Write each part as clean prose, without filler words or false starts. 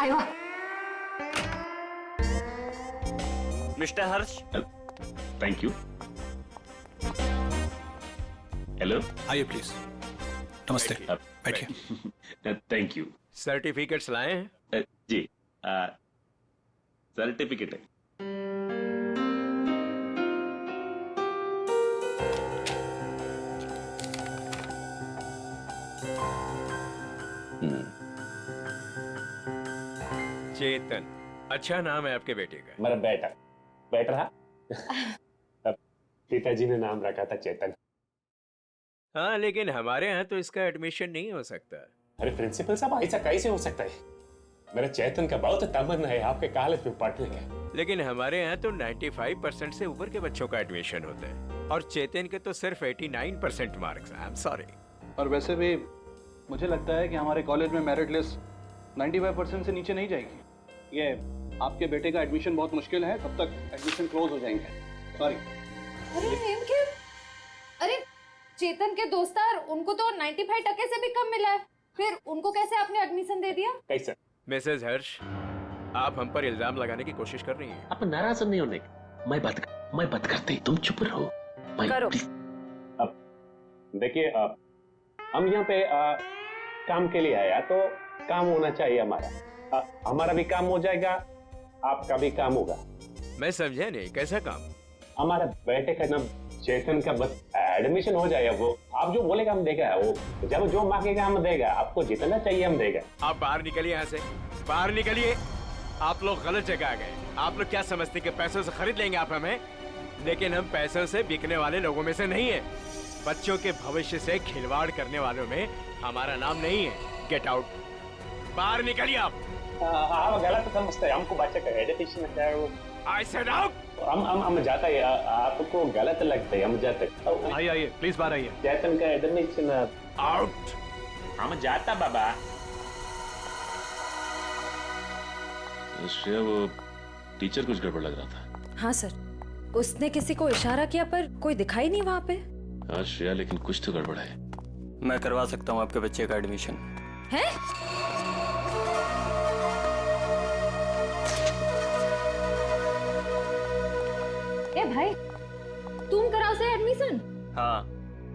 आयो। Mister Harsh. Thank you. Hello, आइए please. नमस्ते, बैठिए। Thank you. सर्टिफिकेट्स लाए हैं? जी, सर्टिफिकेट है। चेतन, अच्छा नाम है आपके बेटे का। मेरा बेटा रहा। अब पिताजी ने नाम रखा था चेतन। हाँ, लेकिन हमारे यहाँ तो इसका एडमिशन नहीं हो सकता। अरे प्रिंसिपल साहब, ऐसा कैसे हो सकता है? मेरा चेतन का बहुत तमन्ना है आपके कॉलेज में पढ़ने का। लेकिन हमारे यहाँ तो 95% से ऊपर के बच्चों का एडमिशन होता है और चेतन के तो सिर्फ 89% मार्क्स। I am sorry. और वैसे भी मुझे लगता है कि हमारे कॉलेज में मेरिट लिस्ट 95% से नीचे नहीं जाएगी। ये आपके बेटे का एडमिशन बहुत मुश्किल है, तब तक एडमिशन क्लोज हो जाएंगे। सॉरी। अरे अरे चेतन के दोस्तार, उनको तो 95% से भी कम मिला है, फिर उनको कैसे आपने एडमिशन दे दिया? कैसे? मिसेज हर्ष, आप हम पर इल्जाम लगाने की कोशिश कर रही हैं। आप नाराज नहीं होने। मैं बात करते, तुम चुप रहो। करो। अब देखिए, हम यहाँ पे काम के लिए आया तो काम होना चाहिए हमारा। हमारा भी काम हो जाएगा, आपका भी काम होगा। मैं समझा नहीं, कैसा काम? हमारा बेटे का नाम चेतन का बस एडमिशन हो जाएगा। वो आप जो बोलेगा हम देगा, वो जब जो मांगेगा हम देगा। आपको जितना चाहिए हम देगा। आप बाहर निकलिए यहाँ से, बाहर निकलिए। आप लोग गलत जगह आ गए। आप लोग क्या समझते कि पैसों से खरीद लेंगे आप हमें? लेकिन हम पैसों से बिकने वाले लोगों में से नहीं है। बच्चों के भविष्य से खिलवाड़ करने वालों में हमारा नाम नहीं है। गेट आउट, बाहर निकलिए आप। आप गलत समझते हैं, हमको बच्चे का एजुकेशन है वो। I said out। हम जाता है, आपको गलत लगता है, हम जाते। आइए प्लीज बाहर आइए। चेतन का एडमिशन आउट। हम जाता बाबा। श्रेया, वो टीचर कुछ गड़बड़ लग रहा था। हाँ सर, उसने किसी को इशारा किया पर कोई दिखाई नहीं वहाँ पे। हाँ श्रेया, लेकिन कुछ तो गड़बड़ है। मैं करवा सकता हूँ आपके बच्चे का एडमिशन। है? ए भाई, तुम कराओ से एडमिशन? हाँ,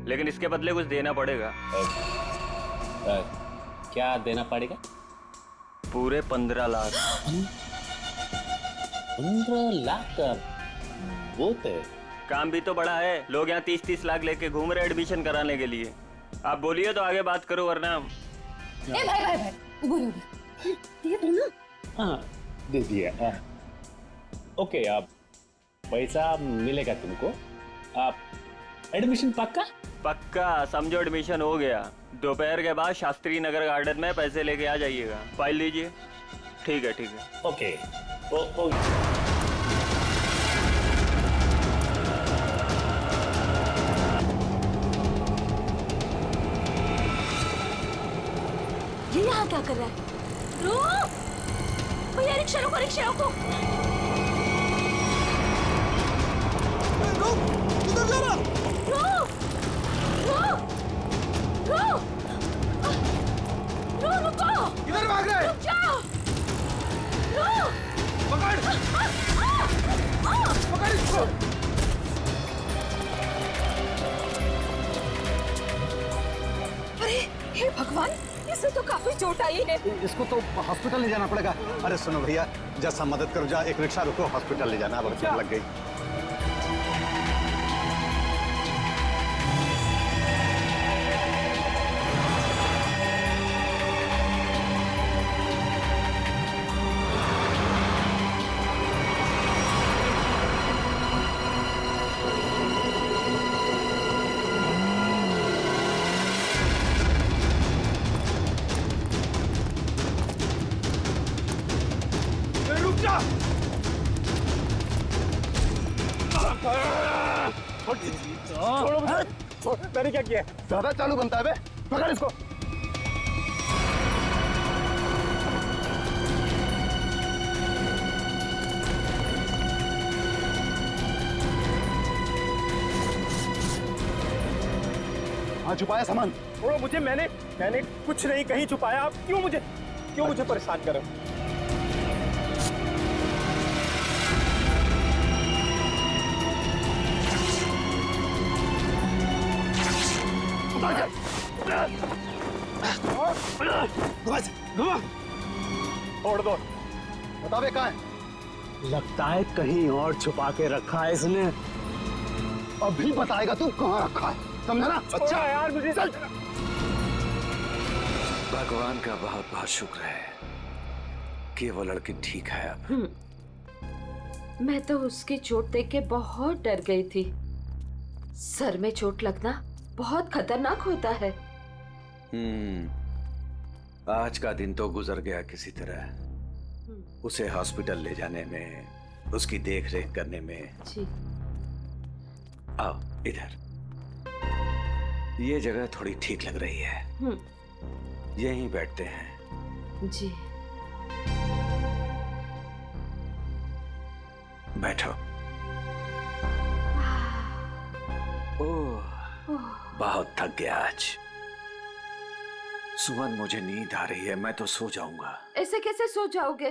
लेकिन इसके बदले कुछ देना पड़ेगा। क्या देना पड़ेगा? पूरे 15 लाख। 15 लाख का बहुत है। काम भी तो बड़ा है। लोग यहाँ 30-30 लाख लेके घूम रहे एडमिशन कराने के लिए। आप बोलिए तो आगे बात करो, वरना। ए भाई, उबो दिया तुम ना? हाँ, दे दिया। ओके, आप पैसा मिलेगा तुमको। आप एडमिशन पक्का? समझो एडमिशन हो गया। दोपहर के बाद शास्त्री नगर गार्डन में पैसे लेके आ जाइएगा। फाइल लीजिए। ठीक है। ओके। ये यहाँ क्या कर रहा है? रुक! भैया रिक्शा रोको। किधर जा रहा? रुको! किधर भाग रहा है? रुक जाओ! पकड़ इसको। अरे हे भगवान, इसे तो काफी चोट आई है। इसको तो हॉस्पिटल ले जाना पड़ेगा। अरे सुनो भैया, जैसा मदद करो, जा एक रिक्शा रुको, हॉस्पिटल ले जाना। अब चोट लग गई। मैंने क्या किया? ज्यादा चालू बनता है बे। पकड़ इसको। हाँ, छुपाया सामान। छोड़ो मुझे, मैंने कुछ नहीं कहीं छुपाया। आप क्यों मुझे परेशान कर रहे हो? छोड़ दो। बता बे कहाँ है? लगता है कहीं और छुपा के रखा है इसने। अभी बताएगा तू कहाँ रखा है, समझा ना? अच्छा यार मुझे चल। भगवान का बहुत बहुत शुक्र है कि वो लड़की ठीक है अब। मैं तो उसकी चोट देख के बहुत डर गई थी। सर में चोट लगना बहुत खतरनाक होता है। आज का दिन तो गुजर गया किसी तरह। उसे हॉस्पिटल ले जाने में, उसकी देख रेख करने में। जी। आओ इधर, ये जगह थोड़ी ठीक लग रही है। यहीं बैठते हैं। जी। बैठो। ओह, बहुत थक गया आज। सुमन, मुझे नींद आ रही है, मैं तो सो जाऊंगा। ऐसे कैसे सो जाओगे?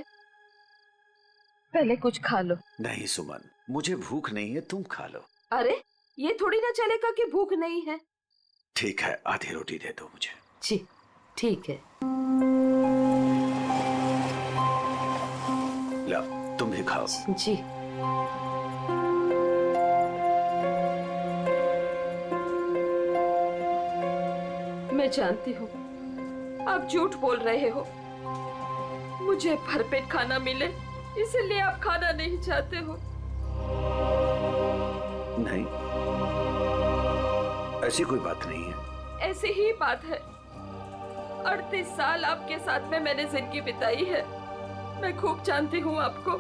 पहले कुछ खा लो। नहीं सुमन, मुझे भूख नहीं है, तुम खा लो। अरे ये थोड़ी ना चलेगा कि भूख नहीं है। ठीक है, आधी रोटी दे दो मुझे। जी ठीक है। लो, तुम भी खाओ। जी। मैं जानती हूँ आप झूठ बोल रहे हो। मुझे भरपेट खाना मिले इसलिए आप खाना नहीं चाहते हो। नहीं, ऐसी कोई बात नहीं है। ऐसी ही बात है। 38 साल आपके साथ में मैंने जिंदगी बिताई है। मैं खूब जानती हूँ आपको।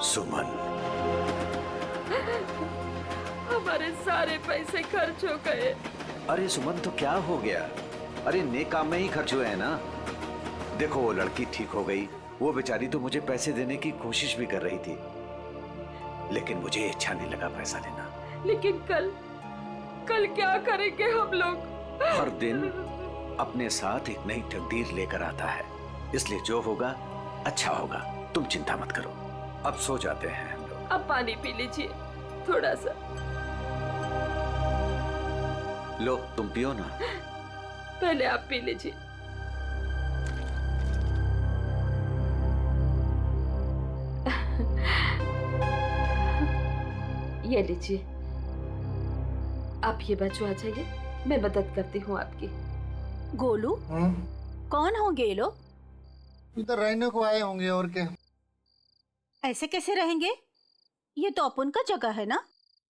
सुमन, हमारे सारे पैसे खर्च हो गए। अरे सुमन, तो क्या हो गया? अरे नेक काम में ही खर्च हुए हैं ना। देखो, वो लड़की ठीक हो गई, वो बेचारी तो मुझे पैसे देने की कोशिश भी कर रही थी, लेकिन मुझे अच्छा नहीं लगा पैसा देना। लेकिन कल क्या करेंगे हम लोग? हर दिन अपने साथ एक नई तकदीर लेकर आता है, इसलिए जो होगा अच्छा होगा। तुम चिंता मत करो, अब सो जाते हैं हम लोग। अब पानी पी लीजिए थोड़ा सा। लो, तुम पियो ना। पहले आप पी लीजिए। ये लीजिए। आप ये बचो, आ जाइए, मैं मदद करती हूँ आपकी। गोलू, कौन होंगे ये लोग? इधर रहने को आए होंगे और क्या। ऐसे कैसे रहेंगे? ये तो अपन का जगह है ना।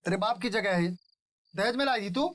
तेरे बाप की जगह है, दहेज में लाई थी तू।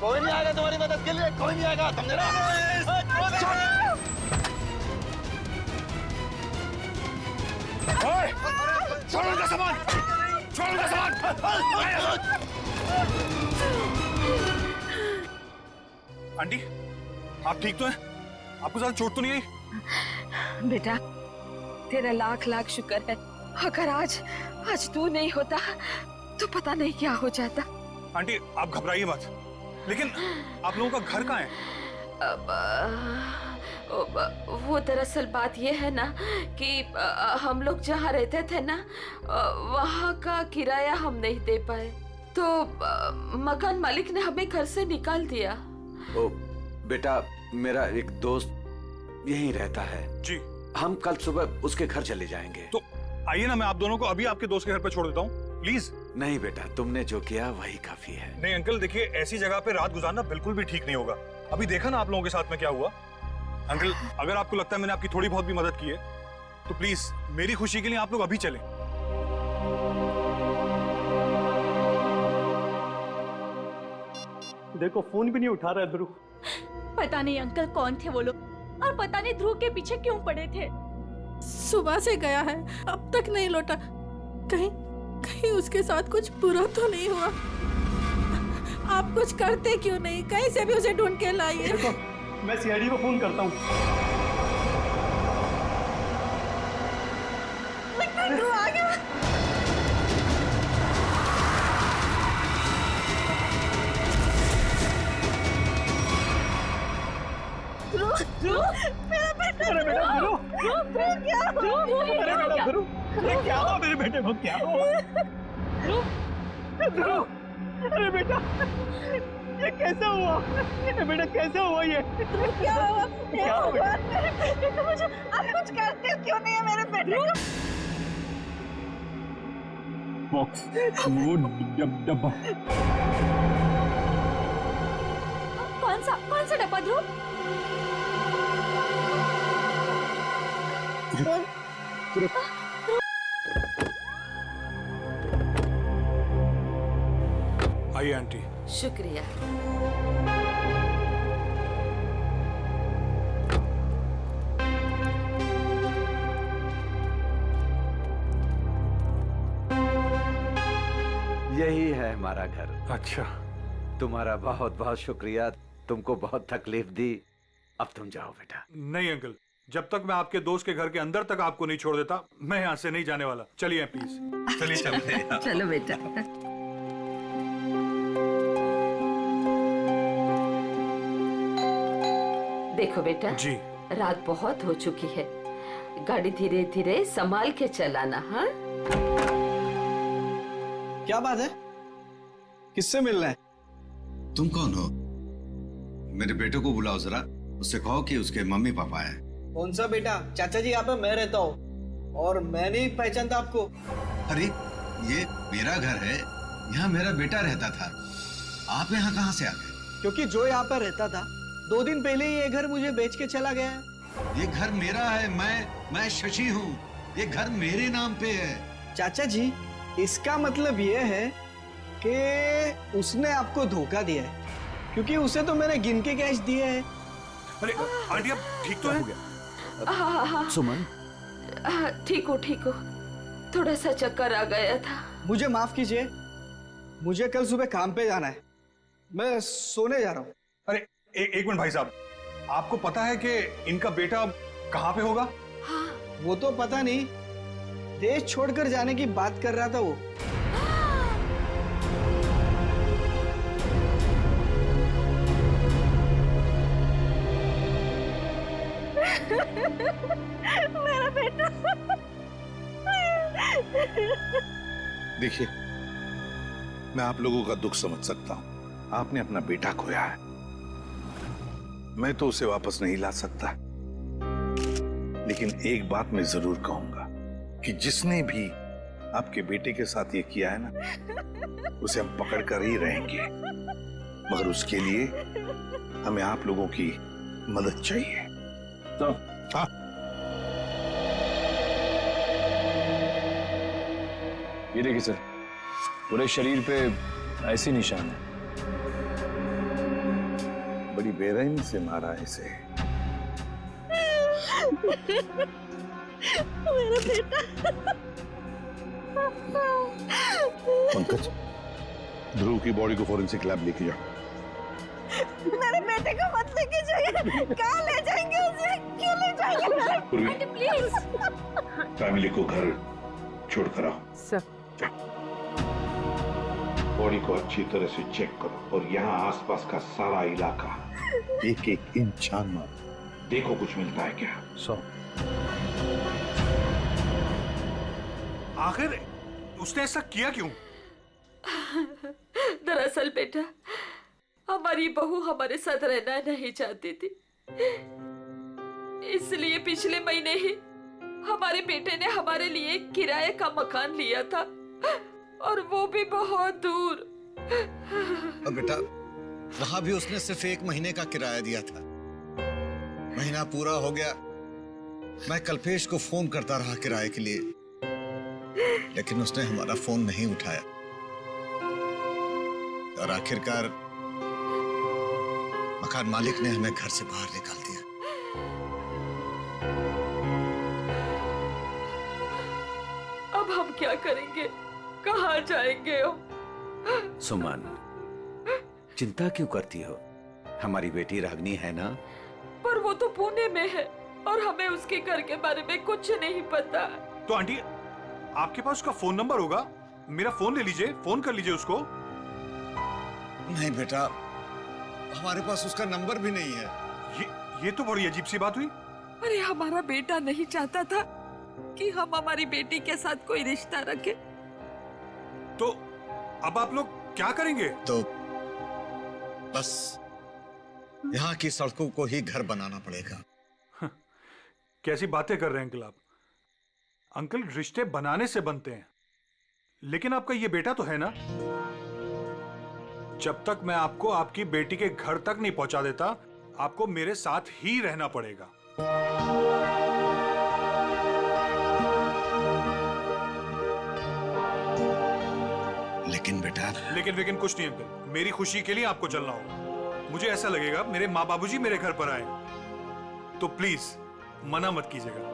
कोई नहीं आएगा तुम्हारी मदद के लिए, कोई नहीं आएगा, समझे ना? छोड़ उनका सामान, छोड़ उनका सामान। आंटी, आप ठीक तो हैं? आपको ज्यादा चोट तो नहीं आई? बेटा, तेरा लाख लाख शुक्र है। अगर आज तू नहीं होता तो पता नहीं क्या हो जाता। आंटी, आप घबराइए मत। लेकिन आप लोगों का घर कहाँ है? वो दरअसल बात ये है ना कि हम लोग जहाँ रहते थे ना, वहाँ का किराया हम नहीं दे पाए, तो मकान मालिक ने हमें घर से निकाल दिया। ओ बेटा, मेरा एक दोस्त यहीं रहता है जी। हम कल सुबह उसके घर चले जाएंगे। तो आइए ना, मैं आप दोनों को अभी आपके दोस्त के घर पे छोड़ देता हूँ, प्लीज। नहीं बेटा, तुमने जो किया वही काफी है। नहीं अंकल, देखिए ऐसी जगह पे रात गुजारना बिल्कुल भी ठीक नहीं होगा। अभी देखा ना आप लोगों के साथ में क्या हुआ। अंकल, अगर आपको लगता है मैंने आपकी थोड़ी बहुत भी मदद की है तो प्लीज मेरी खुशी के लिए आप लोग अभी चलें। देखो, फोन भी नहीं उठा रहा है ध्रुव। पता नहीं अंकल कौन थे वो लोग और पता नहीं ध्रुव के पीछे क्यों पड़े थे। सुबह से गया है, अब तक नहीं लौटा। कहीं कहीं उसके साथ कुछ बुरा तो नहीं हुआ? आप कुछ करते क्यों नहीं? कहीं से भी उसे ढूंढ के लाइए। मैं सीआईडी को फोन करता हूँ। ध्रुव आ गया। मेरा बेटा, अरे बेटा क्या हुआ मेरे बेटे को? क्या हुआ? अरे बेटा, ये कैसा हुआ? ये बेटा कैसा हुआ? ये क्या हुआ? क्या हुआ? मेरे बेटे को मुझे आप कुछ करते क्यों नहीं है मेरे बेटे को? वो डब्बा। कौन सा डब्बा ध्रुव? आइए आंटी। शुक्रिया। यही है हमारा घर। अच्छा, तुम्हारा बहुत बहुत शुक्रिया, तुमको बहुत तकलीफ दी। अब तुम जाओ बेटा। नहीं अंकल, जब तक मैं आपके दोस्त के घर के अंदर तक आपको नहीं छोड़ देता, मैं यहाँ से नहीं जाने वाला। चलिए प्लीज। चलिए चलिए। चलो बेटा। देखो बेटा जी। रात बहुत हो चुकी है, गाड़ी धीरे धीरे संभाल के चलाना। हाँ, क्या बात है? किससे मिलना है? तुम कौन हो? मेरे बेटे को बुलाओ जरा, उससे कहो कि उसके मम्मी पापा हैं। कौन सा बेटा? चाचा जी, यहाँ पे मैं रहता हूँ और मैं नहीं पहचानता आपको। अरे ये मेरा घर है, यहाँ मेरा बेटा रहता था। आप यहाँ कहाँ से आ गए? क्योंकि जो यहाँ पर रहता था 2 दिन पहले ही ये घर मुझे बेच के चला गया है। ये घर मेरा है, मैं शशि हूँ। ये घर मेरे नाम पे है। चाचा जी, इसका मतलब ये है कि उसने आपको धोखा दिया है, क्योंकि उसे तो मैंने गिन के कैश दिए हैं। अरे आंटी, अब ठीक तो है? हाँ, सुमन, ठीक हो थोड़ा सा चक्कर आ गया था। मुझे माफ कीजिए, मुझे कल सुबह काम पे जाना है, मैं सोने जा रहा हूँ। अरे एक मिनट भाई साहब, आपको पता है कि इनका बेटा कहाँ पे होगा? हाँ। वो तो पता नहीं, देश छोड़कर जाने की बात कर रहा था वो। मेरा बेटा। देखिए, मैं आप लोगों का दुख समझ सकता हूं। आपने अपना बेटा खोया है, मैं तो उसे वापस नहीं ला सकता, लेकिन एक बात मैं जरूर कहूंगा कि जिसने भी आपके बेटे के साथ ये किया है ना, उसे हम पकड़ कर ही रहेंगे, मगर उसके लिए हमें आप लोगों की मदद चाहिए। तो हाँ, ये देखिए सर, पूरे शरीर पे ऐसे निशान है। बड़ी बेरहमी से मारा है इसे। मेरा बेटा। पंकज, ध्रुव की बॉडी को फॉरेंसिक लैब लेके जाओ। मेरे बेटे को मत लेके जाइए। कहाँ ले जाएंगे उसे? क्यों ले जाएंगे? पूर्वी, प्लीज। फैमिली को घर छोड़ कर आओ। सर। बॉडी को अच्छी तरह से चेक करो और यहाँ आसपास का सारा इलाका एक एक इंच छान मारो, देखो कुछ मिलता है क्या। आखिर उसने ऐसा किया क्यों? दरअसल बेटा, हमारी बहू हमारे साथ रहना नहीं चाहती थी, इसलिए पिछले महीने ही हमारे बेटे ने हमारे लिए किराए का मकान लिया था, और वो भी बहुत दूर। और बेटा, वहां भी उसने सिर्फ 1 महीने का किराया दिया था। महीना पूरा हो गया, मैं कल्पेश को फोन करता रहा किराए के लिए, लेकिन उसने हमारा फोन नहीं उठाया, और आखिरकार मकान मालिक ने हमें घर से बाहर निकाल दिया। हम क्या करेंगे, कहाँ जाएंगे हम? सुमन, चिंता क्यों करती हो? हमारी बेटी रागनी है ना? पर वो तो पुणे में है और हमें उसके घर के बारे में कुछ नहीं पता। तो आंटी, आपके पास उसका फोन नंबर होगा, मेरा फोन ले लीजिए, फोन कर लीजिए उसको। नहीं बेटा, हमारे पास उसका नंबर भी नहीं है। ये तो बड़ी अजीब सी बात हुई। अरे हमारा बेटा नहीं चाहता था कि हम हमारी बेटी के साथ कोई रिश्ता रखें। तो अब आप लोग क्या करेंगे? तो बस यहाँ की सड़कों को ही घर बनाना पड़ेगा। कैसी बातें कर रहे हैं अंकल आप? अंकल, रिश्ते बनाने से बनते हैं, लेकिन आपका ये बेटा तो है ना? जब तक मैं आपको आपकी बेटी के घर तक नहीं पहुंचा देता, आपको मेरे साथ ही रहना पड़ेगा। लेकिन बेटा, लेकिन कुछ नहीं अंकल, मेरी खुशी के लिए आपको चलना होगा। मुझे ऐसा लगेगा मेरे माँ बाबूजी मेरे घर पर आए, तो प्लीज मना मत कीजिएगा।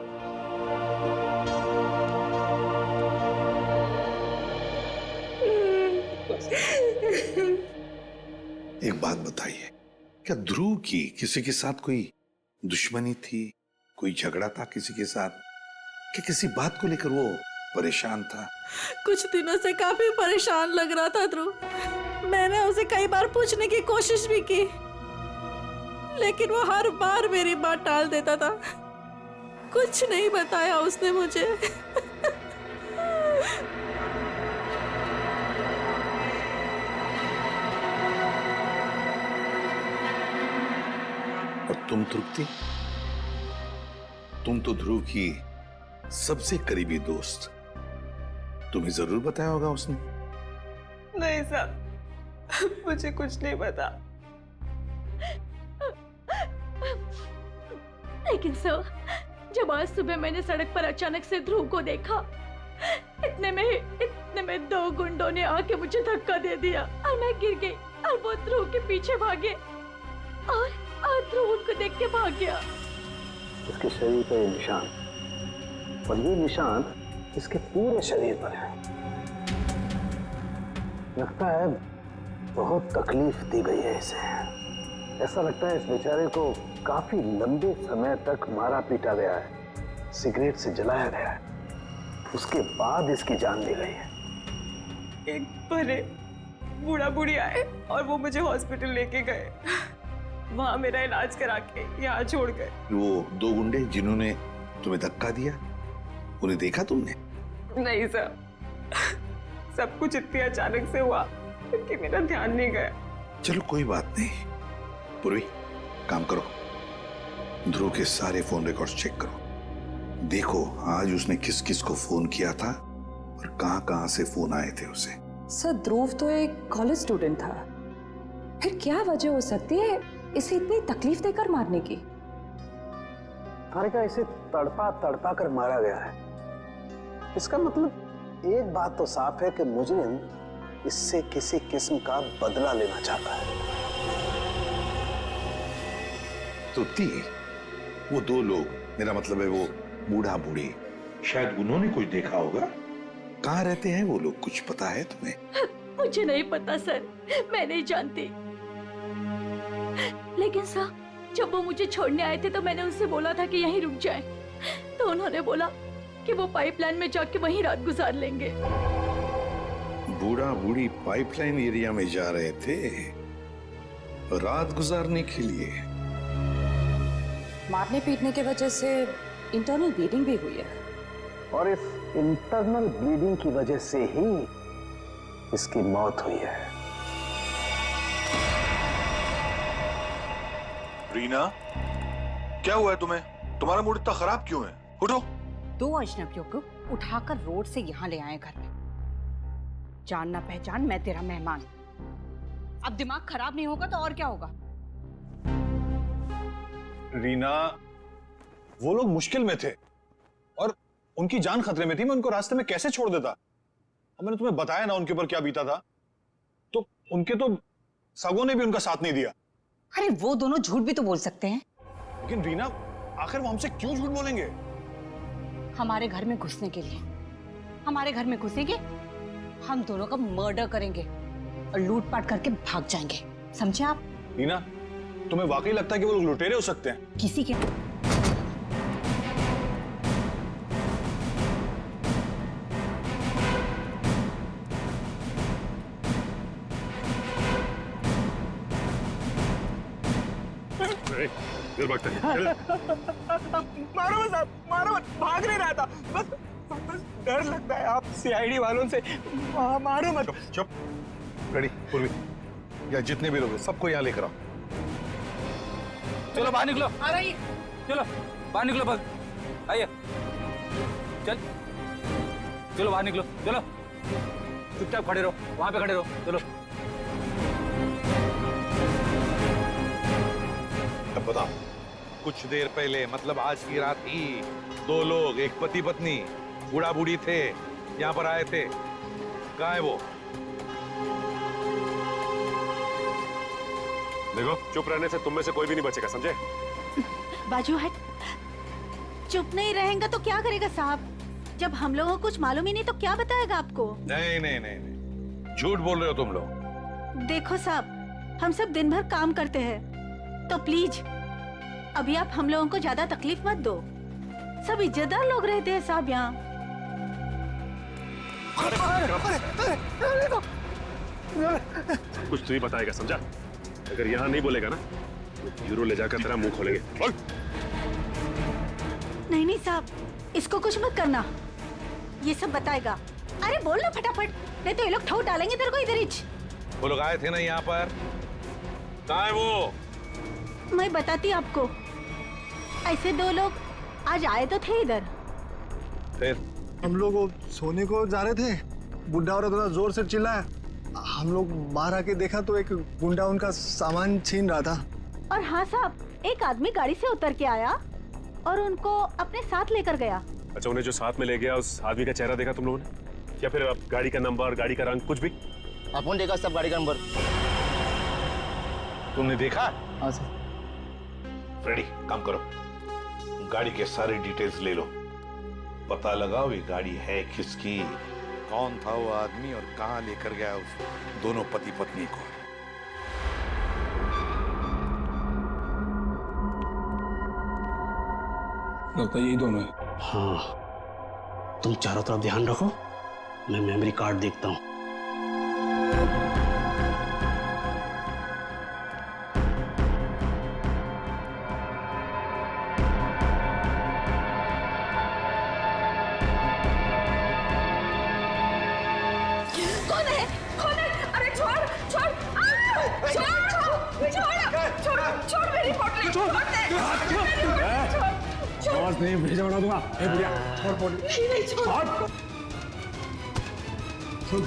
एक बात बताइए, क्या ध्रुव की किसी के साथ कोई दुश्मनी थी, कोई झगड़ा था किसी के साथ, कि किसी बात को लेकर वो परेशान था? कुछ दिनों से काफी परेशान लग रहा था ध्रुव। मैंने उसे कई बार पूछने की कोशिश भी की, लेकिन वो हर बार मेरी बात टाल देता था। कुछ नहीं बताया उसने मुझे। और तुम तृप्ति, तुम तो ध्रुव की सबसे करीबी दोस्त, तुम्हें जरूर बताया होगा उसने। नहीं साहब, मुझे कुछ नहीं पता। लेकिन सर, जब आज सुबह मैंने सड़क पर अचानक से ध्रुव को देखा, इतने में 2 गुंडों ने आके मुझे धक्का दे दिया और मैं गिर गई और वो ध्रुव के पीछे भागे और ध्रुव उनको देख के भाग गया। इसके शरीर पर ये निशान, और ये निशान इसके पूरे शरीर पर है। लगता है बहुत तकलीफ दी गई है इसे। ऐसा लगता है इस बेचारे को काफी लंबे समय तक मारा पीटा गया है, सिगरेट से जलाया गया है, उसके बाद इसकी जान ली गई है। एक बड़े बूढ़ा बूढ़ी आए और वो मुझे हॉस्पिटल लेके गए, वहां मेरा इलाज करा के यहाँ छोड़ गए। वो 2 गुंडे जिन्होंने तुम्हें धक्का दिया, उन्हें देखा तुमने? नहीं सर, सब कुछ इतनी अचानक से हुआ कि मेरा ध्यान नहीं गया। चलो कोई बात नहीं, पूर्वी काम करो, ध्रुव के सारे फोन रिकॉर्ड्स चेक करो, देखो आज उसने किस किस को फोन किया था और कहां से फोन आए थे उसे। सर, ध्रुव तो एक कॉलेज स्टूडेंट था, फिर क्या वजह हो सकती है इसे इतनी तकलीफ देकर मारने की? हारिका, इसे तड़पा तड़पा कर मारा गया है। इसका मतलब एक बात तो साफ है कि मुजरिम इससे किसी किस्म का बदला लेना चाहता है। तो वो 2 लोग, मेरा मतलब है वो बूढ़ा बूढ़ी, शायद उन्होंने कुछ देखा होगा। कहाँ रहते हैं वो लोग, कुछ पता है तुम्हें? मुझे नहीं पता सर, मैं नहीं जानती। लेकिन सर, जब वो मुझे छोड़ने आए थे तो मैंने उनसे बोला था कि यहीं रुक जाएं, तो उन्होंने बोला कि वो पाइपलाइन में जाके वहीं रात गुजार लेंगे। बूढ़ा बूढ़ी पाइपलाइन एरिया में जा रहे थे रात गुजारने के लिए? मारने पीटने की वजह से इंटरनल ब्लीडिंग भी हुई है, और इस इंटरनल ब्लीडिंग की वजह से ही इसकी मौत हुई है। रीना, क्या हुआ है तुम्हें? तुम्हारा मूड इतना खराब क्यों है? उठो। 2 अजनबियों को उठाकर रोड से यहाँ ले आए घर में। जान ना पहचान, मैं तेरा मेहमान। अब दिमाग खराब नहीं होगा तो और क्या होगा? रीना, वो लोग मुश्किल में थे और उनकी जान खतरे में थी, मैं उनको रास्ते में कैसे छोड़ देता? अब मैंने तुम्हें बताया ना उनके ऊपर क्या बीता था, तो उनके तो सगों ने भी उनका साथ नहीं दिया। अरे वो दोनों झूठ भी तो बोल सकते हैं। लेकिन रीना, आखिर वो हमसे क्यों झूठ बोलेंगे? हमारे घर में घुसने के लिए। हमारे घर में घुसेंगे, हम दोनों का मर्डर करेंगे और लूटपाट करके भाग जाएंगे, समझे आप? टीना, तुम्हें वाकई लगता है कि वो लोग लुटेरे हो सकते हैं? किसी के मारो मत साहब, मारो मत, भाग नहीं रहा था, बस डर लगता है आप सीआईडी वालों से, मारो मत। चुप। रेडी पूर्वी, या जितने भी लोग हैं सबको यहाँ लेकर आओ। चलो बाहर निकलो। आ रही। चलो बाहर निकलो, बस आइए। चल चलो बाहर निकलो, चलो चुपचाप खड़े रहो, वहां पे खड़े रहो, चलो। अब बताओ, कुछ देर पहले मतलब आज की रात ही 2 लोग, एक पति पत्नी, बूढ़ा बूढ़ी थे, यहाँ पर आए थे। कहाँ है वो? देखो, चुप रहने से तुम में से कोई भी नहीं बचेगा, समझे? बाजू हट। चुप नहीं रहेगा तो क्या करेगा साहब? जब हम लोगों को कुछ मालूम ही नहीं तो क्या बताएगा आपको? नहीं नहीं नहीं नहीं, झूठ बोल रहे हो तुम लोग। देखो साहब, हम सब दिन भर काम करते हैं, तो प्लीज अभी आप हम लोगों को ज्यादा तकलीफ मत दो। सब इज्जतदार लोग रहते हैं साहब यहाँ। कुछ तू ही बताएगा, समझा? अगर यहाँ नहीं बोलेगा ना तो यूरो ले जाकर तेरा मुंह खोलेंगे। बोल। नहीं नहीं साहब, इसको कुछ मत करना, ये सब बताएगा। अरे बोल ना फटाफट, नहीं तो ये लोग ठोक डालेंगे तेरे को इधर ही। वो लोग आए थे ना यहाँ पर, कहाँ है वो? मैं बताती आपको, ऐसे 2 लोग आज आए तो थे इधर। फिर हम लोग वो सोने को जा रहे थे, बुढ़ा औरत थोड़ा जोर से चिल्लाया, हम लोग बाहर आके देखा तो एक गुंडा उनका सामान छीन रहा था। और हाँ साहब, एक आदमी गाड़ी से उतर के आया और उनको अपने साथ लेकर गया। अच्छा, उन्हें जो साथ में ले गया उस आदमी का चेहरा देखा तुम लोगों ने? या फिर आप गाड़ी का नंबर, गाड़ी का रंग, कुछ भी? अपन देखा सब गाड़ी का नंबर। तुमने देखा? हाँ सर। फ्रेडी, काम करो, गाड़ी के सारे डिटेल्स ले लो, पता लगाओ ये गाड़ी है किसकी, कौन था वो आदमी और कहां लेकर गया उस दोनों पति पत्नी को। लगता है यही दोनों है। हाँ, तुम चारों तरफ ध्यान रखो, मैं मेमोरी कार्ड देखता हूँ। कौन है? कौन है? अरे छोड़ छोड़, छोड़ मेरी पोटली, छोड़ दे। आवाज नहीं, भेजा बना दूंगा। ए बुढ़िया, छोड़ पोटली। नहीं छोड़। छोड़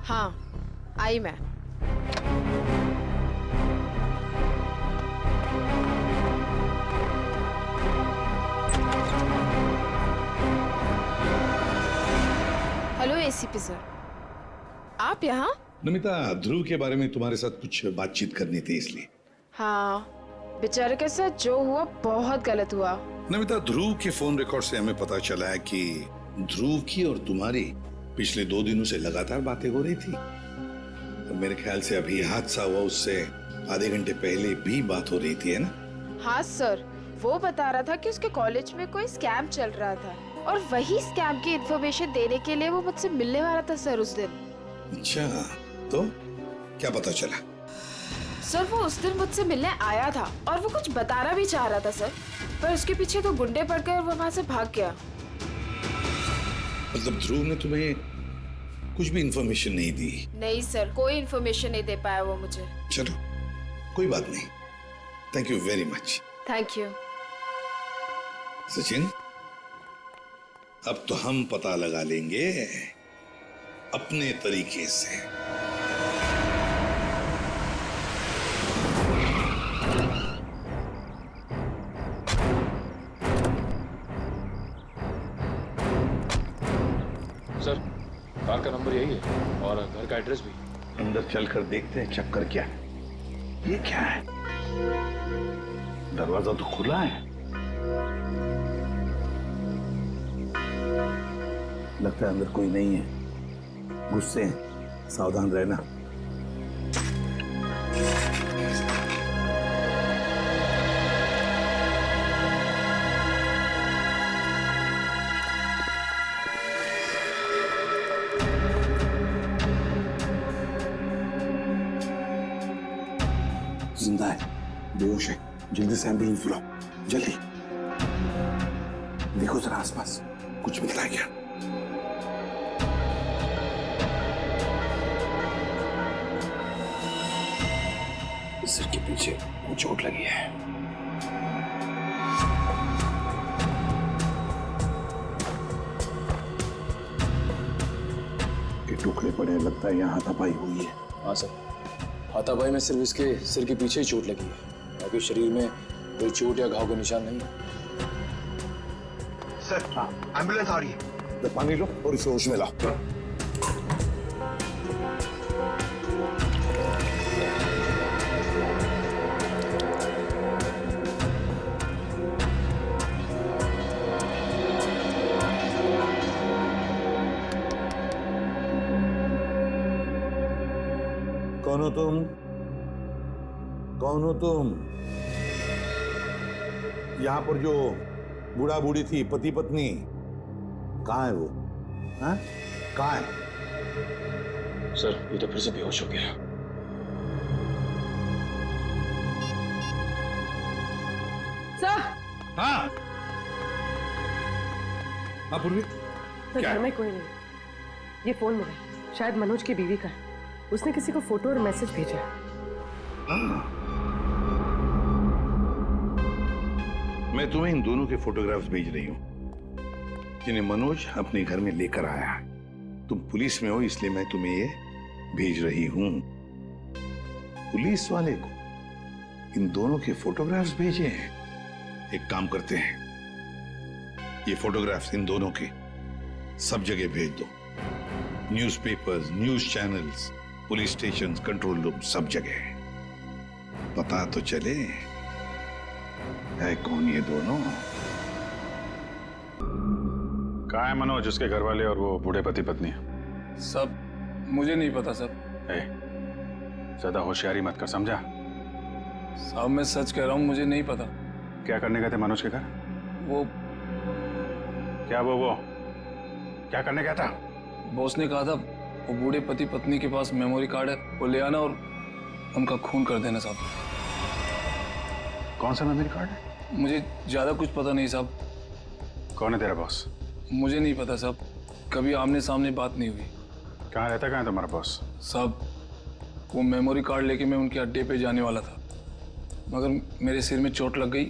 हाँ, आई मैं। हेलो एसीपी सर, आप यहाँ? नमिता, ध्रुव के बारे में तुम्हारे साथ कुछ बातचीत करनी थी इसलिए। हाँ, बेचारे के साथ जो हुआ बहुत गलत हुआ। नमिता, ध्रुव के फोन रिकॉर्ड से हमें पता चला है कि ध्रुव की और तुम्हारी पिछले 2 दिनों से लगातार बातें हो रही थी। और मेरे ख्याल से अभी हादसा हुआ उससे आधे घंटे पहले भी बात हो रही थी, है ना? हाँ सर, वो बता रहा था कि उसके कॉलेज में कोई स्कैम चल रहा था और वही स्कैम की इन्फॉर्मेशन देने के लिए वो मुझसे मिलने वाला था सर उस दिन। अच्छा, तो क्या पता चला? सर वो उस दिन मुझसे मिलने आया था और वो कुछ बताना भी चाह रहा था सर, पर उसके पीछे 2 गुंडे पड़ गए और वो वहाँ से भाग गया। मतलब ध्रुव ने तुम्हें कुछ भी इंफॉर्मेशन नहीं दी? नहीं सर, कोई इन्फॉर्मेशन नहीं दे पाया वो मुझे। चलो, कोई बात नहीं, thank you very much. Thank you. Sachin, अब तो हम पता लगा लेंगे अपने तरीके से। सर, कार का नंबर यही है और घर का एड्रेस भी। अंदर चलकर देखते हैं चक्कर क्या है। ये क्या है? दरवाजा तो खुला है। लगता है अंदर कोई नहीं है। गुस्से हैं, सावधान रहना। जिंदा है, बेहोश है। जल्दी से एम्बुलेंस बुलाओ, जल्दी। देखो जरा आसपास कुछ मिलता है क्या? सिर के पीछे चोट लगी है। के टुकड़े पड़े, लगता है यहाँ हाथापाई हुई है। हाँ सर, हाथापाई में सिर्फ इसके सिर के पीछे ही चोट लगी है, बाकी शरीर में कोई चोट या घाव का निशान नहीं है। सर, हाँ, एम्बुलेंस आ रही है। तो पानी लो और इसे होश में लाओ। कौन हो तुम? कौन हो तुम? यहाँ पर जो बूढ़ा बूढ़ी थी, पति पत्नी, कहाँ है वो? हाँ? कहाँ है? सर, ये तो फिर से बेहोश हो गया। सर। हाँ। हाँ पूर्वी। तो घर में कोई नहीं। ये फोन मिला, शायद मनोज की बीवी का है। उसने किसी को फोटो और मैसेज भेजा है। मैं तुम्हें इन दोनों के फोटोग्राफ्स भेज रही हूँ जिन्हें मनोज अपने घर में लेकर आया है। तुम पुलिस में हो इसलिए मैं तुम्हें ये भेज रही हूँ। पुलिस वाले को इन दोनों के फोटोग्राफ्स भेजे हैं। एक काम करते हैं, ये फोटोग्राफ्स इन दोनों के सब जगह भेज दो। Newspapers, news channels, police station, control room, सब जगह। पता तो चले है कौन ये दोनों। कहाँ है मनोज, उसके घर वाले और वो बूढ़े पति पत्नी? सब मुझे नहीं पता सब। ज्यादा होशियारी मत कर, समझा? साहब मैं सच कह रहा हूँ, मुझे नहीं पता। क्या करने गए थे मनोज के घर? वो क्या वो क्या करने गया था? बॉस ने कहा था वो बूढ़े पति पत्नी के पास मेमोरी कार्ड है, वो ले आना और उनका खून कर देना साहब। कौन सा मेमोरी कार्ड है? मुझे ज्यादा कुछ पता नहीं साहब। कौन है तेरा बॉस? मुझे नहीं पता साहब, कभी आमने सामने बात नहीं हुई। कहाँ रहता, कहाँ है तुम्हारा बॉस? साहब वो मेमोरी कार्ड लेके मैं उनके अड्डे पे जाने वाला था, मगर मेरे सिर में चोट लग गई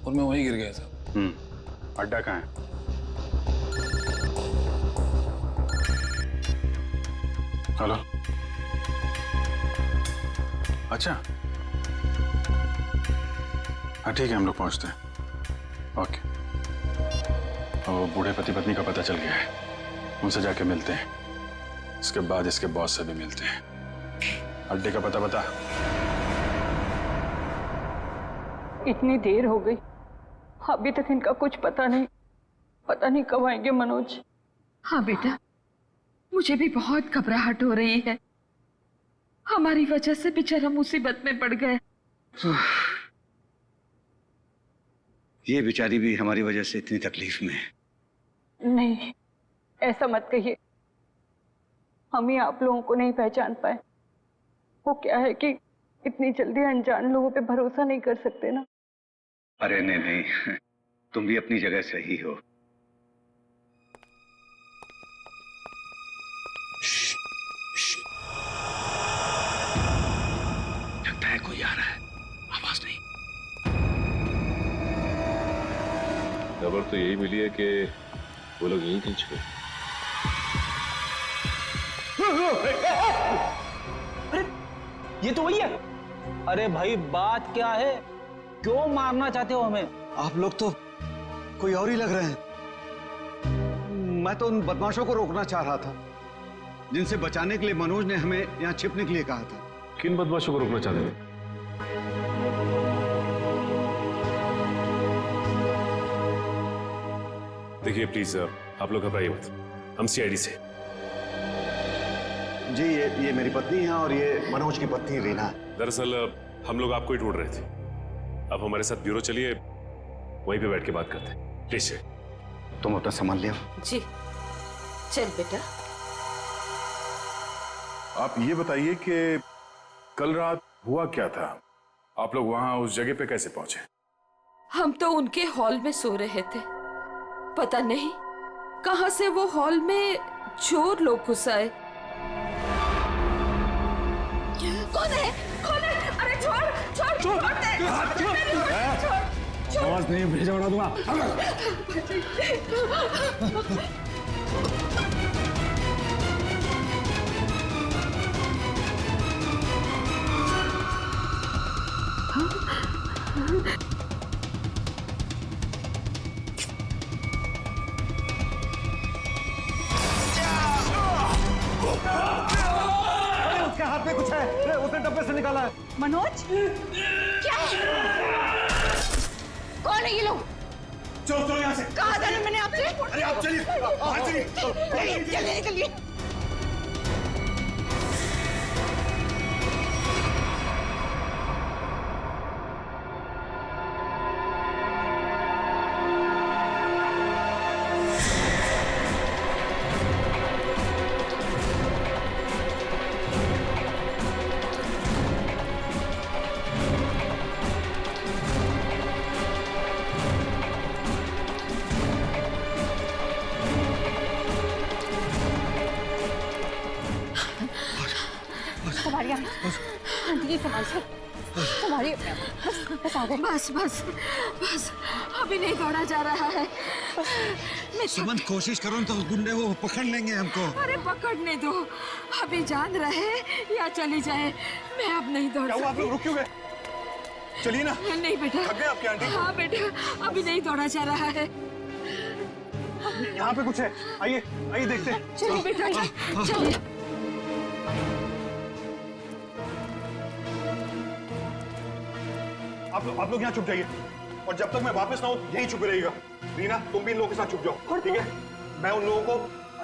और मैं वहीं गिर गया साहब। अड्डा कहाँ है? हेलो। अच्छा, हाँ ठीक है, हम लोग पहुंचते हैं। ओके। और बूढ़े पति पत्नी का पता चल गया है, उनसे जाके मिलते हैं। इसके बाद इसके बॉस से भी मिलते हैं। अड्डे का पता बता। इतनी देर हो गई, अभी तक इनका कुछ पता नहीं। पता नहीं कब आएंगे मनोज। हाँ बेटा, मुझे भी बहुत घबराहट हो रही है। हमारी वजह से बेचारा मुसीबत में पड़ गए। ये बेचारी भी हमारी वजह से इतनी तकलीफ में है। नहीं, ऐसा मत कहिए। हम ही आप लोगों को नहीं पहचान पाए। वो क्या है कि इतनी जल्दी अनजान लोगों पे भरोसा नहीं कर सकते ना। अरे नहीं, तुम भी अपनी जगह सही हो। लगता है कोई आ रहा है, आवाज नहीं। खबर तो यही मिली है कि वो लोग यहीं कहीं छुपे। अरे ये तो वही है। अरे भाई बात क्या है, क्यों मारना चाहते हो हमें? आप लोग तो कोई और ही लग रहे हैं। मैं तो उन बदमाशों को रोकना चाह रहा था जिनसे बचाने के लिए मनोज ने हमें यहाँ छिपने के लिए कहा था। किन बदमाशों को रोकना चाहते थे? देखिए प्लीज आप लोग घबराइए मत, हम सीआईडी से। जी ये मेरी पत्नी है और ये मनोज की पत्नी रीना है। दरअसल हम लोग आपको ही ढूंढ रहे थे। अब हमारे साथ ब्यूरो चलिए, वहीं पे बैठ के बात करते हैं। प्लीज तुम अपना सामान ले आओ। जी चल बेटा। आप ये बताइए कि कल रात हुआ क्या था? आप लोग वहां उस जगह पे कैसे पहुंचे? हम तो उनके हॉल में सो रहे थे, पता नहीं कहां से वो हॉल में चोर लोग घुस आए। कौन है? कौन है? अरे छोड़ दे। आवाज नहीं भेजा उड़ा दूंगा। उसके हाथ में कुछ है, उसने डब्बे से निकाला है। मनोज क्या है? कौन है ये लोग? चलो यहाँ से। कहा था ना मैंने आपसे? अरे आप चलिए, बाहर चलिए। चलिए निकलिए। बस अभी नहीं दौड़ा जा रहा है। सुमन कोशिश करो तो गुंडे वो पकड़ लेंगे हमको। अरे पकड़ने दो, अभी जान रहे या चली जाए, मैं अब नहीं दौड़ सकती। आप लोग रुक क्यों गए? चलिए ना। नहीं बेटा। थक गए आपकी आंटी? हाँ बेटा, अभी नहीं दौड़ा जा रहा है। यहाँ पे कुछ है, आइए आइए देखते हैं। चलिए बेटा चलिए। आप लोग यहाँ छुप जाइए और जब तक मैं वापस ना आऊं यहीं छुपे रहिएगा। रीना तुम भी इन लोगों के साथ छुप जाओ, ठीक है? मैं उन लोगों को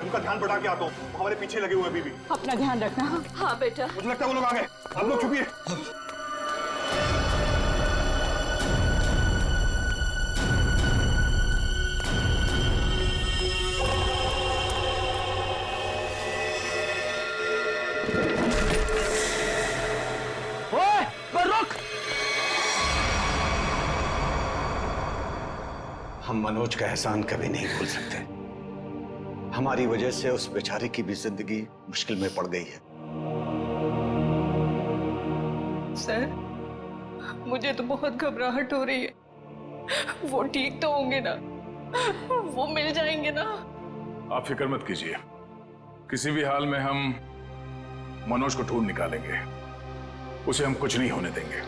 उनका ध्यान बढ़ा के आता हूँ, वो हमारे पीछे लगे हुए अभी भी। अपना ध्यान रखना। हाँ बेटा। मुझे लगता है वो लोग आ गए, आप लोग छुपिए। हम मनोज का एहसान कभी नहीं भूल सकते। हमारी वजह से उस बेचारे की भी जिंदगी मुश्किल में पड़ गई है। सर मुझे तो बहुत घबराहट हो रही है। वो ठीक तो होंगे ना? वो मिल जाएंगे ना? आप फिक्र मत कीजिए, किसी भी हाल में हम मनोज को ढूंढ निकालेंगे, उसे हम कुछ नहीं होने देंगे।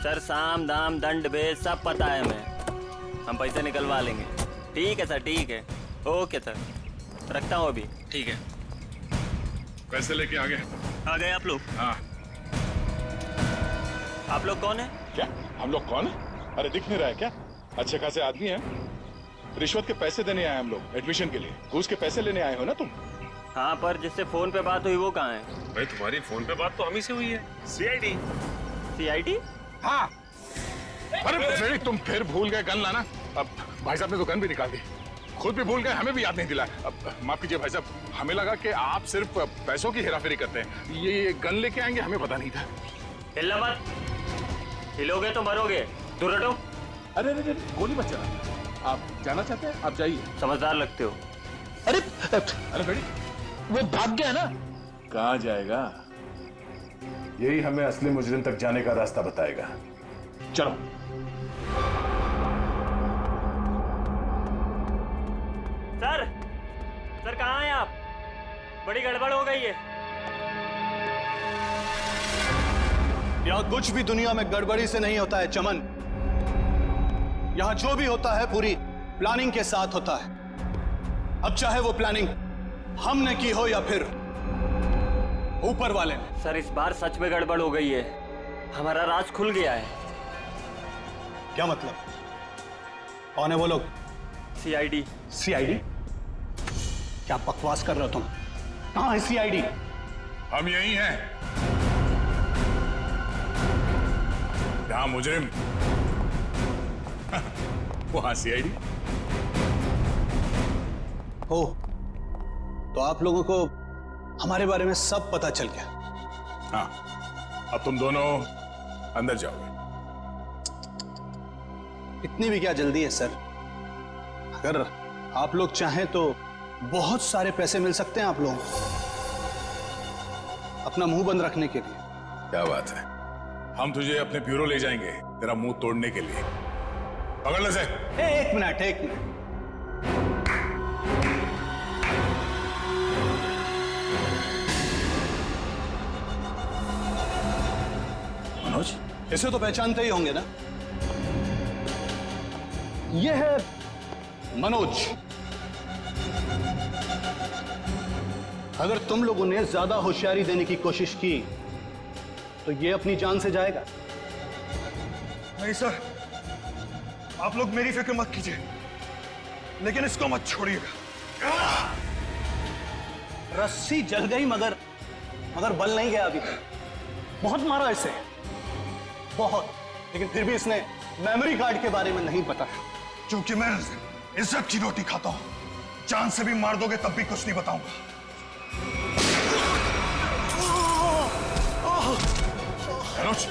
सर साम दाम दंड भेद सब पता है हमें, हम पैसे निकलवा लेंगे। ठीक है सर, ठीक है, ओके सर, रखता हूँ अभी। ठीक है, पैसे लेके आ गए आप लोग? हाँ। आप लोग कौन है? क्या हम लोग कौन है? अरे दिख नहीं रहा है क्या? अच्छे खासे आदमी हैं, रिश्वत के पैसे देने आए हम लोग, एडमिशन के लिए। घूस के पैसे लेने आए हो ना तुम? हाँ, पर जिससे फोन पे बात हुई वो कहाँ है? भाई तुम्हारी फोन पे बात तो हम ही से हुई है। सीआईडी। सीआईडी? हाँ। अरे फ्रेडी, तुम फिर भूल गए गन लाना। अब भाई साहब ने तो गन भी निकाल दी, खुद भी भूल गए, हमें भी याद नहीं दिलाया। अब माफ कीजिए भाई साहब, हमें लगा कि आप सिर्फ पैसों की हेराफेरी करते हैं, ये गन लेके आएंगे हमें पता नहीं था। हिलना मत, हिलोगे तो मरोगे, दूर हटो। अरे अरे गोली मत चला, आप जाना चाहते हैं आप जाइए। समझदार लगते हो। अरे फ्रेडी, वो भाग गया ना? कहाँ जाएगा? यही हमें असली मुजरिम तक जाने का रास्ता बताएगा। चलो। सर कहाँ हैं आप? बड़ी गड़बड़ हो गई है। यहाँ कुछ भी दुनिया में गड़बड़ी से नहीं होता है चमन। यहाँ जो भी होता है पूरी प्लानिंग के साथ होता है। अब चाहे वो प्लानिंग हमने की हो या फिर ऊपर वाले ने। सर इस बार सच में गड़बड़ हो गई है। हमारा राज खुल गया है। क्या मतलब? कौन है वो लोग? सीआईडी। सीआईडी? क्या बकवास कर रहे हो तुम? कहाँ है सीआईडी? हम यही हैं। जहां मुजरिम वहां सीआईडी। हो तो आप लोगों को हमारे बारे में सब पता चल गया। हाँ, अब तुम दोनों अंदर जाओगे। इतनी भी क्या जल्दी है सर? अगर आप लोग चाहें तो बहुत सारे पैसे मिल सकते हैं आप लोगों को अपना मुंह बंद रखने के लिए। क्या बात है? हम तुझे अपने ब्यूरो ले जाएंगे तेरा मुंह तोड़ने के लिए। पकड़ ले से। एक मिनट। मनोज, इसे तो पहचानते ही होंगे ना? यह है मनोज। अगर तुम लोगों ने ज्यादा होशियारी देने की कोशिश की तो ये अपनी जान से जाएगा। नहीं सर, आप लोग मेरी फिक्र मत कीजिए, लेकिन इसको मत छोड़िएगा। रस्सी जल गई मगर बल नहीं गया अभी तक। बहुत मारा इसे, बहुत, लेकिन फिर भी इसने मेमोरी कार्ड के बारे में नहीं पता। क्योंकि मैं इज्जत की रोटी खाता हूं। जान से भी मार दोगे तब भी कुछ नहीं बताऊंगा। मनोज,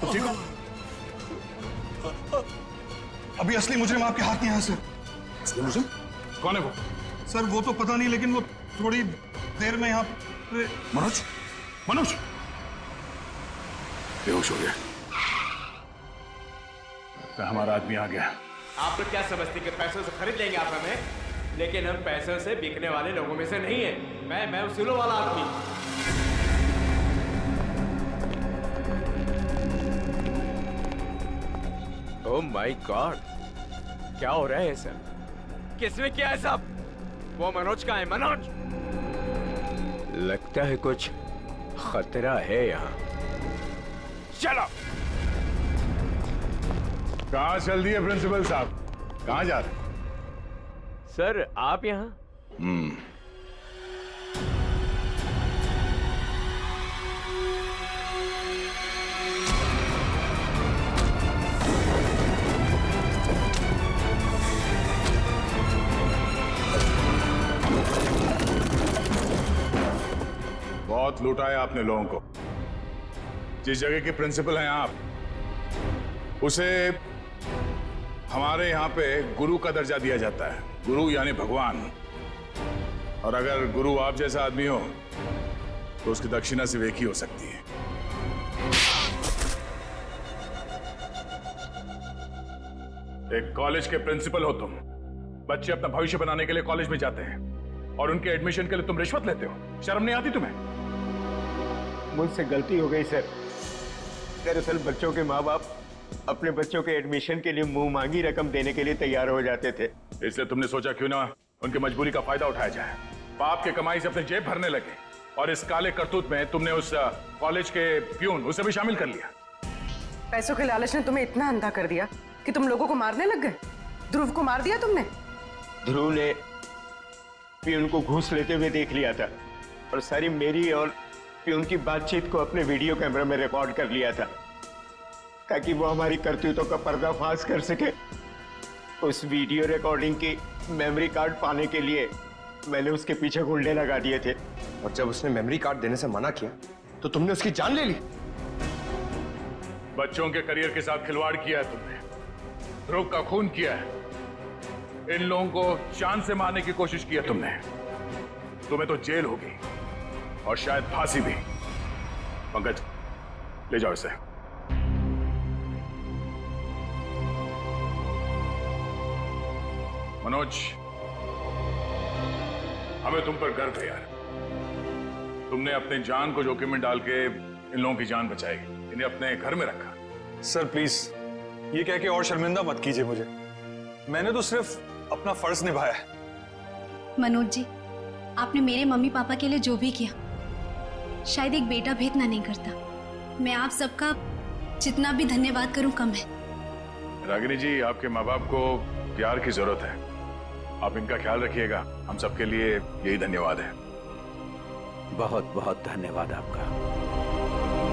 तुम ठीक हो? अभी असली मुजरिम आपके हाथ में है सर। असली मुजरिम? कौन है वो? सर वो तो पता नहीं, लेकिन वो थोड़ी देर में यहाँ पे। मनोज बेहोश हो गया। हमारा आदमी आ गया। आप लोग क्या समझते कि पैसों से खरीद लेंगे आप हमें? लेकिन हम पैसों से बिकने वाले लोगों में से नहीं है। मैं उसूलों वाला आदमी। ओह माय गॉड, क्या हो रहा है सर? किसने किया है सब? वो मनोज का है। मनोज, लगता है कुछ खतरा है यहाँ। चलो। कहाँ चल दिए प्रिंसिपल साहब? कहाँ जा रहे? सर आप यहाँ? बहुत लूटा है आपने लोगों को। जिस जगह के प्रिंसिपल हैं आप, उसे हमारे यहाँ पे गुरु का दर्जा दिया जाता है। गुरु यानी भगवान। और अगर गुरु आप जैसा आदमी हो तो उसकी दक्षिणा सिर्फ एक ही हो सकती है। एक कॉलेज के प्रिंसिपल हो तुम। बच्चे अपना भविष्य बनाने के लिए कॉलेज में जाते हैं और उनके एडमिशन के लिए तुम रिश्वत लेते हो। शर्म नहीं आती तुम्हें? मुझसे गलती हो गई सर। दरअसल बच्चों के माँ बाप अपने बच्चों के एडमिशन के लिए मुंह मांगी रकम देने के लिए तैयार हो जाते थे। इसलिए तुमने सोचा क्यों ना उनकी मजबूरी का फायदा उठाया जाए। बाप के कमाई से अपने जेब भरने लगे और इस काले करतूत में तुमने उस कॉलेज के प्यून उसे भी शामिल कर लिया। पैसों के लालच ने तुम्हें इतना अंधा कर दिया कि तुम लोगों को मारने लग गए। ध्रुव को मार दिया तुमने। ध्रुव ने प्यून को घूस लेते हुए देख लिया था और सारी मेरी और प्यून की बातचीत को अपने वीडियो कैमरा में रिकॉर्ड कर लिया था ताकि वो हमारी करतूतों का पर्दाफाश कर सके। उस वीडियो रिकॉर्डिंग की मेमोरी कार्ड पाने के लिए मैंने उसके पीछे गुंडे लगा दिए थे और जब उसने मेमोरी कार्ड देने से मना किया तो तुमने उसकी जान ले ली। बच्चों के करियर के साथ खिलवाड़ किया है तुमने। ध्रुव का खून किया है। इन लोगों को जान से मारने की कोशिश की है तुमने। तुम्हें तो जेल होगी और शायद फांसी भी। पंकज, ले जाओ इसे। मनोज, हमें तुम पर गर्व है यार। तुमने अपनी जान को जोखिम में डाल के इन लोगों की जान बचाई, इन्हें अपने घर में रखा। सर प्लीज ये कह के और शर्मिंदा मत कीजिए मुझे। मैंने तो सिर्फ अपना फर्ज निभाया है। मनोज जी, आपने मेरे मम्मी पापा के लिए जो भी किया, शायद एक बेटा भी इतना नहीं करता। मैं आप सबका जितना भी धन्यवाद करूं कम है। रागिनी जी, आपके माँ बाप को प्यार की जरूरत है, आप इनका ख्याल रखिएगा। हम सबके लिए यही धन्यवाद है। बहुत बहुत धन्यवाद आपका।